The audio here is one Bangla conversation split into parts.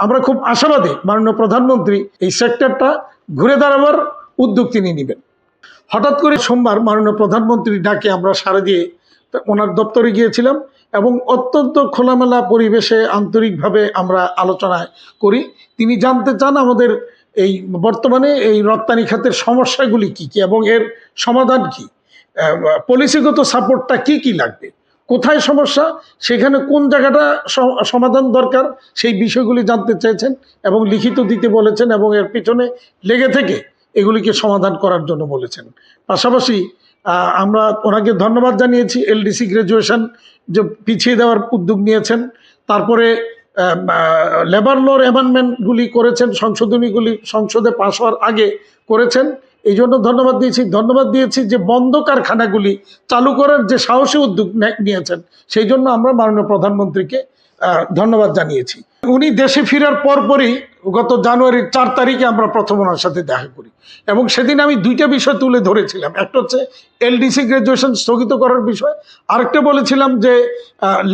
আমরা খুব আশাবাদী মাননীয় প্রধানমন্ত্রী এই সেক্টরটা ঘুরে দাঁড়াবার উদ্যোগ তিনি নেবেন। হঠাৎ করে সোমবার মাননীয় প্রধানমন্ত্রীর ডাকে আমরা সাড়া দিয়ে ওনার দপ্তরে গিয়েছিলাম এবং অত্যন্ত খোলামেলা পরিবেশে আন্তরিকভাবে আমরা আলোচনা করি। তিনি জানতে চান আমাদের এই বর্তমানে এই রপ্তানি খাতের সমস্যাগুলি কী কী এবং এর সমাধান কী, পলিসিগত সাপোর্টটা কি কি লাগবে, কোথায় সমস্যা, সেখানে কোন জায়গাটা সমাধান দরকার, সেই বিষয়গুলি জানতে চেয়েছেন এবং লিখিত দিতে বলেছেন এবং এর পিছনে লেগে থেকে এগুলিকে সমাধান করার জন্য বলেছেন। পাশাপাশি আমরা ওনাকে ধন্যবাদ জানিয়েছি এলডিসি গ্র্যাজুয়েশন যে পিছিয়ে দেওয়ার উদ্যোগ নিয়েছেন, তারপরে লেবার লর অ্যামেন্ডমেন্টগুলি করেছেন, সংশোধনীগুলি সংসদে পাশ হওয়ার আগে করেছেন, এই জন্য ধন্যবাদ দিয়েছি যে বন্ধ কারখানাগুলি চালু করার যে সাহসী উদ্যোগ নিয়েছেন সেই জন্য আমরা মাননীয় প্রধানমন্ত্রীকে ধন্যবাদ জানিয়েছি। উনি দেশে ফেরার পরপরই গত জানুয়ারির 4 তারিখে আমরা প্রথম ওনার সাথে দেখা করি এবং সেদিন আমি দুইটা বিষয় তুলে ধরেছিলাম। একটা হচ্ছে এলডিসি গ্র্যাজুয়েশন স্থগিত করার বিষয়, আরেকটা বলেছিলাম যে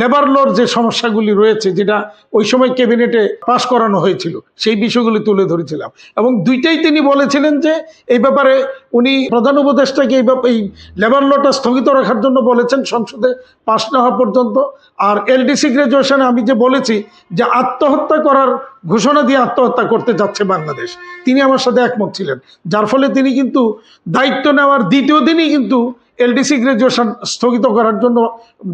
লেবার লর যে সমস্যাগুলি রয়েছে যেটা ওই সময় ক্যাবিনেটে পাশ করানো হয়েছিল সেই বিষয়গুলি তুলে ধরেছিলাম এবং দুইটাই তিনি বলেছিলেন যে এই ব্যাপারে উনি প্রধান উপদেষ্টাকে এই লেবার লটা স্থগিত রাখার জন্য বলেছেন সংসদে পাশ না হওয়া পর্যন্ত। আর এলডিসি গ্র্যাজুয়েশনে আমি যে বলেছি যে আত্মহত্যা করার ঘোষণা দিয়ে আত্মহত্যা করতে যাচ্ছে বাংলাদেশ, তিনি আমার সাথে একমত ছিলেন, যার ফলে তিনি কিন্তু দায়িত্ব নেওয়ার দ্বিতীয় দিনই কিন্তু এলডিসি গ্র্যাজুয়েশন স্থগিত করার জন্য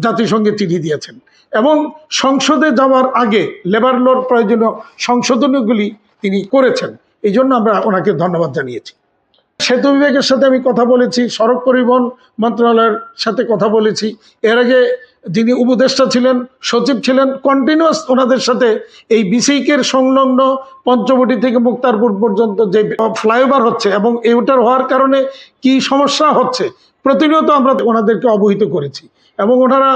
জাতিসংঘে চিঠি দিয়েছেন এবং সংসদে যাওয়ার আগে লেবার লর প্রয়োজনীয় সংশোধনীগুলি তিনি করেছেন। এই জন্য আমরা ওনাকে ধন্যবাদ জানিয়েছি। সেতু বিভাগের সাথে আমি কথা বলেছি, সড়ক পরিবহন মন্ত্রণালয়ের সাথে কথা বলেছি, এর আগে যিনি উপদেষ্টা ছিলেন, সচিব ছিলেন, কন্টিনিউয়াস ওনাদের সাথে এই বিসিকের সংলগ্ন পঞ্চবটি থেকে মুক্তারপুর পর্যন্ত যে ফ্লাইওভার হচ্ছে এবং এইটার হওয়ার কারণে কি সমস্যা হচ্ছে প্রতিনিয়ত আমরা ওনাদেরকে অবহিত করেছি এবং ওনারা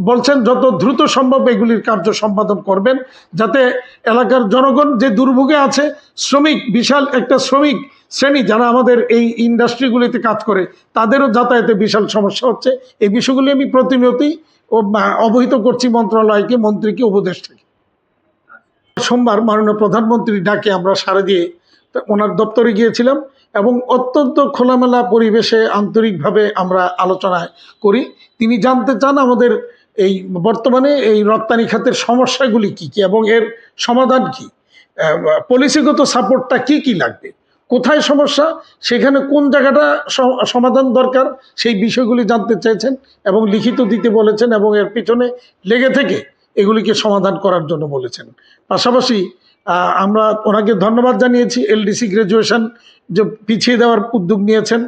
বলছেন যত দ্রুত সম্ভব এগুলির কার্য সম্পাদন করবেন যাতে এলাকার জনগণ যে দুর্ভোগে আছে, শ্রমিক, বিশাল একটা শ্রমিক শ্রেণী যারা আমাদের এই ইন্ডাস্ট্রিগুলিতে কাজ করে তাদেরও যাতায়াতে বিশাল সমস্যা হচ্ছে। এই বিষয়গুলি আমি প্রতিনিয়তই অবহিত করছি মন্ত্রণালয়কে, মন্ত্রীকে, উপদেষ্টাকে। সোমবার মাননীয় প্রধানমন্ত্রীর ডাকে আমরা সাড়া দিয়ে ওনার দপ্তরে গিয়েছিলাম এবং অত্যন্ত খোলামেলা পরিবেশে আন্তরিকভাবে আমরা আলোচনা করি। তিনি জানতে চান আমাদের এই বর্তমানে এই রপ্তানি খাতের সমস্যাগুলি কী কী এবং এর সমাধান কী, পলিসিগত সাপোর্টটা কি কি লাগবে, কোথায় সমস্যা, সেখানে কোন জায়গাটা সমাধান দরকার, সেই বিষয়গুলি জানতে চেয়েছেন এবং লিখিত দিতে বলেছেন এবং এর পিছনে লেগে থেকে এগুলিকে সমাধান করার জন্য বলেছেন। পাশাপাশি আমরা ওনাকে ধন্যবাদ জানিয়েছি এলডিসি গ্র্যাজুয়েশন যে পিছিয়ে দেওয়ার উদ্যোগ নিয়েছেন।